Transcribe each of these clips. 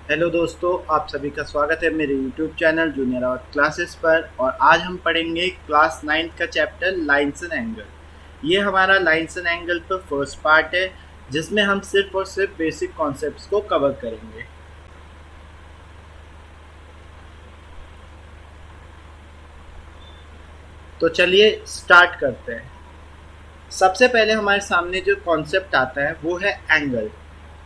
Hello दोस्तों, आप सभी का स्वागत है मेरे YouTube channel junior our classes पर। और आज हम पढ़ेंगे क्लास 9th का चैप्टर लाइन्स एंड एंगल। ये हमारा लाइन्स एंड एंगल पर फर्स्ट पार्ट है, जिसमें हम सिर्फ और सिर्फ बेसिक कॉन्सेप्ट्स को कवर करेंगे। तो चलिए स्टार्ट करते हैं। सबसे पहले हमारे सामने जो कॉन्सेप्ट आता है वो है एंगल।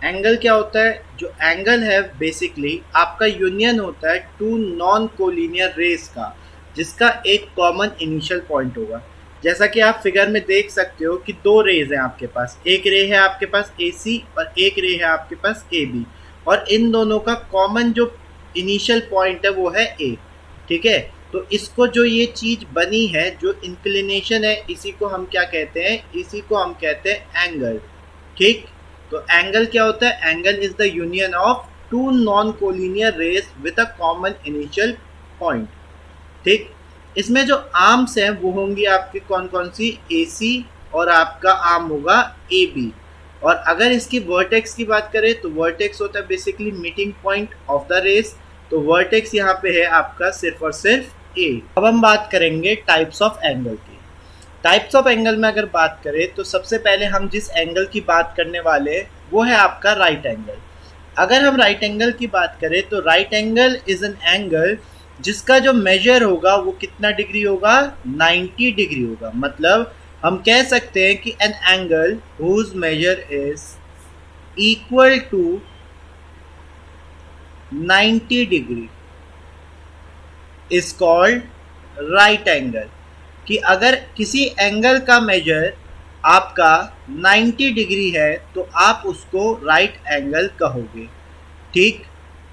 एंगल क्या होता है? जो एंगल है बेसिकली आपका यूनियन होता है टू नॉन कोलिनियर रेस का, जिसका एक कॉमन इनिशियल पॉइंट होगा। जैसा कि आप फिगर में देख सकते हो कि दो रेज हैं आपके पास, एक रे है आपके पास AC और एक रे है आपके पास AB, और इन दोनों का कॉमन जो इनिशियल पॉइंट है वो है A। ठीक है, तो इसको जो ये चीज बनी है, जो इंक्लिनेशन है, इसी को हम क्या कहते हैं? इसी को हम कहते हैं एंगल। ठीक, तो एंगल क्या होता है? Angle is the union of two non collinear rays with a common initial point. ठीक, इसमें जो आर्म्स हैं वो होंगी आपकी कौन कौन सी? AC, और आपका आर्म होगा AB। और अगर इसकी वर्टेक्स की बात करें तो वर्टेक्स होता है basically meeting point of the rays. तो वर्टेक्स यहाँ पे है आपका सिर्फ और सिर्फ A। अब हम बात करेंगे टाइप्स ऑफ एंगल की। टाइप्स ऑफ एंगल में अगर बात करें तो सबसे पहले हम जिस एंगल की बात करने वाले हैं वो है आपका राइट एंगल। अगर हम राइट एंगल की बात करें तो right angle is an angle जिसका जो मेजर होगा वो कितना डिग्री होगा? 90 डिग्री होगा। मतलब हम कह सकते हैं कि an angle whose measure is equal to 90 degree is called right angle. कि अगर किसी एंगल का मेजर आपका 90 डिग्री है तो आप उसको राइट एंगल कहोगे। ठीक,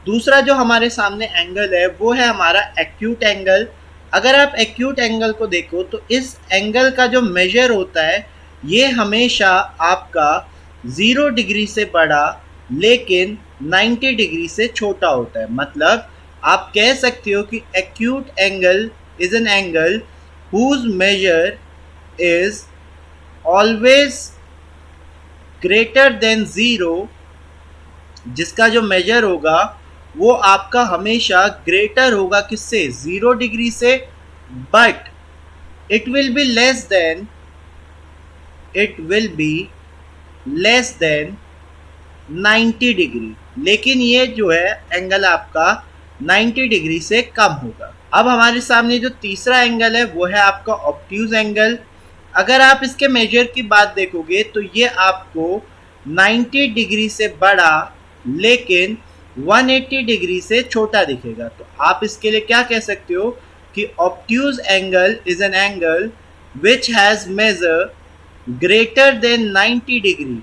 दूसरा जो हमारे सामने एंगल है वो है हमारा एक्यूट एंगल। अगर आप एक्यूट एंगल को देखो तो इस एंगल का जो मेजर होता है ये हमेशा आपका 0 डिग्री से बड़ा लेकिन 90 डिग्री से छोटा होता है। मतलब आप कह सकते हो कि acute angle is an angle whose measure is always greater than 0, जिसका जो मेजर होगा वो आपका हमेशा ग्रेटर होगा किससे? 0 डिग्री से। But it will be less than 90 degree, लेकिन ये जो है एंगल आपका 90 डिग्री से कम होगा। अब हमारे सामने जो तीसरा एंगल है वो है आपका ऑब्ट्यूज एंगल। अगर आप इसके मेजर की बात देखोगे तो ये आपको 90 डिग्री से बड़ा लेकिन 180 डिग्री से छोटा दिखेगा। तो आप इसके लिए क्या कह सकते हो कि obtuse angle is an angle which has measure greater than 90 degree,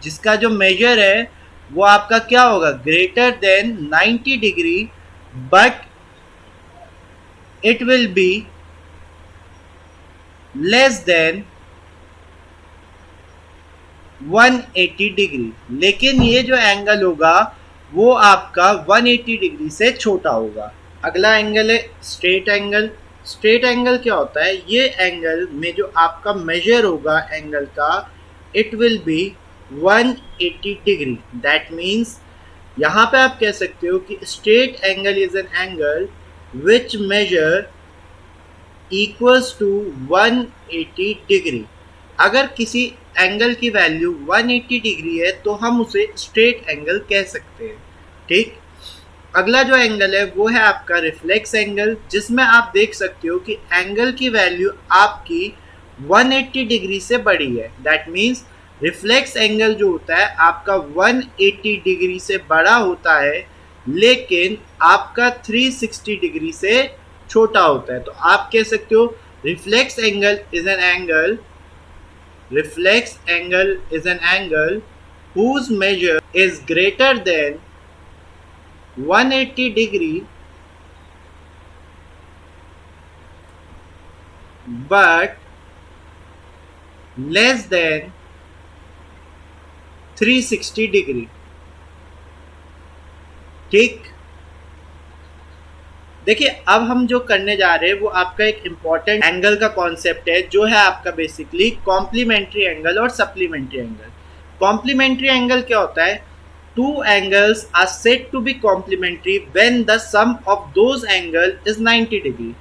जिसका जो मेजर है वो आपका क्या होगा? Greater than 90 degree, but it will be less than 180 degree. लेकिन ये जो एंगल होगा वो आपका 180 डिग्री से छोटा होगा। अगला एंगल है स्ट्रेट एंगल। स्ट्रेट एंगल क्या होता है? ये एंगल में जो आपका मेजर होगा एंगल का, it will be 180 degree. That means यहाँ पे आप कह सकते हो कि straight angle is an angle which measure equals to 180 degree. अगर किसी एंगल की वैल्यू 180 डिग्री है तो हम उसे स्ट्रेट एंगल कह सकते हैं। ठीक, अगला जो एंगल है वो है आपका रिफ्लेक्स एंगल, जिसमें आप देख सकते हो कि एंगल की वैल्यू आपकी 180 डिग्री से बड़ी है। दैट मीन्स रिफ्लेक्स एंगल जो होता है आपका 180 डिग्री से बड़ा होता है लेकिन आपका 360 डिग्री से छोटा होता है। तो आप कह सकते हो reflex angle is an angle whose measure is greater than 180 degree but less than 360 degree. ठीक, देखिए अब हम जो करने जा रहे हैं वो आपका एक इम्पॉर्टेंट एंगल का कॉन्सेप्ट है, जो है आपका बेसिकली कॉम्प्लीमेंट्री एंगल और सप्लीमेंट्री एंगल। कॉम्प्लीमेंट्री एंगल क्या होता है? two angles are said to be complementary when the sum of those angle is 90 degree.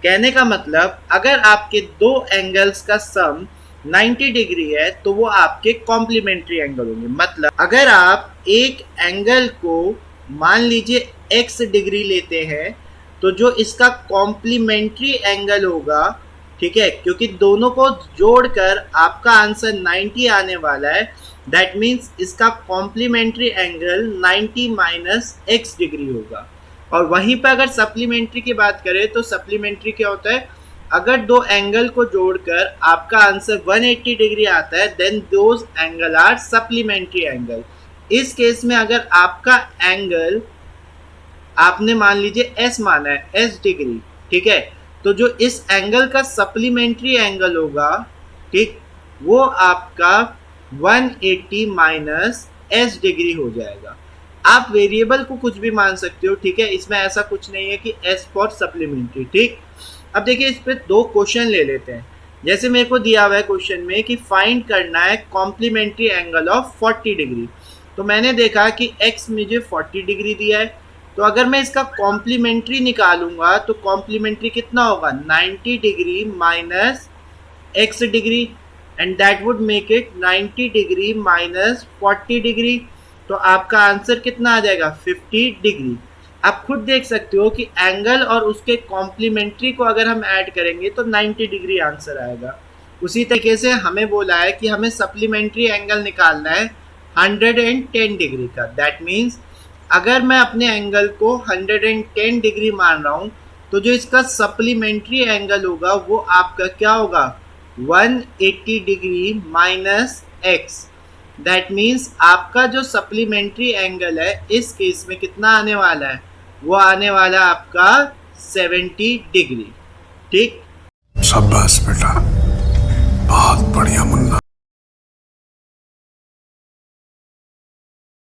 कहने का मतलब अगर आपके दो एंगल्स का सम 90 डिग्री है तो वो आपके कॉम्प्लीमेंट्री एंगल होंगे। मतलब अगर आप एक एंगल को मान लीजिए x डिग्री लेते हैं तो जो इसका कॉम्प्लीमेंट्री एंगल होगा, ठीक है, क्योंकि दोनों को जोड़कर आपका आंसर 90 आने वाला है, दैट मीन्स इसका complementary angle 90 minus x degree होगा। और वहीं पर अगर सप्लीमेंट्री की बात करें तो सप्लीमेंट्री क्या होता है, अगर दो एंगल को जोड़कर आपका आंसर 180 डिग्री आता है then those angle are supplementary angle. इस केस में अगर आपका एंगल आपने मान लीजिए s माना है, s डिग्री, ठीक है, तो जो इस एंगल का सप्लीमेंट्री एंगल होगा, ठीक, वो आपका 180 माइनस s डिग्री हो जाएगा। आप वेरिएबल को कुछ भी मान सकते हो, ठीक है, इसमें ऐसा कुछ नहीं है कि s फॉर सप्लीमेंट्री। ठीक, अब देखिए इस पे दो क्वेश्चन ले लेते हैं। जैसे मेरे को दिया हुआ है क्वेश्चन में कि फाइंड करना है कॉम्प्लीमेंट्री एंगल ऑफ 40 डिग्री, तो मैंने देखा कि x मुझे 40 डिग्री दिया है, तो अगर मैं इसका कॉम्प्लीमेंट्री निकालूंगा तो कॉम्प्लीमेंट्री कितना होगा, 90 degree minus x degree, and that would make it 90 degree minus 40 degree, तो आपका आंसर कितना आ जाएगा, 50 डिग्री। आप खुद देख सकते हो कि एंगल और उसके कॉम्प्लीमेंट्री को अगर हम ऐड करेंगे तो 90 डिग्री आंसर आएगा। उसी तरीके से हमें बोला है कि हमें सप्लीमेंट्री एंगल निकालना है 110 डिग्री का। दैट मीन्स अगर मैं अपने एंगल को 110 डिग्री मान रहा हूँ तो जो इसका सप्लीमेंट्री एंगल होगा वो आपका क्या होगा, 180 degree minus x। That means आपका जो सप्लीमेंट्री एंगल है इस केस में कितना आने वाला है, वो आने वाला है आपका 70 डिग्री। ठीक, शाबाश बेटा, बहुत बढ़िया मुन्ना।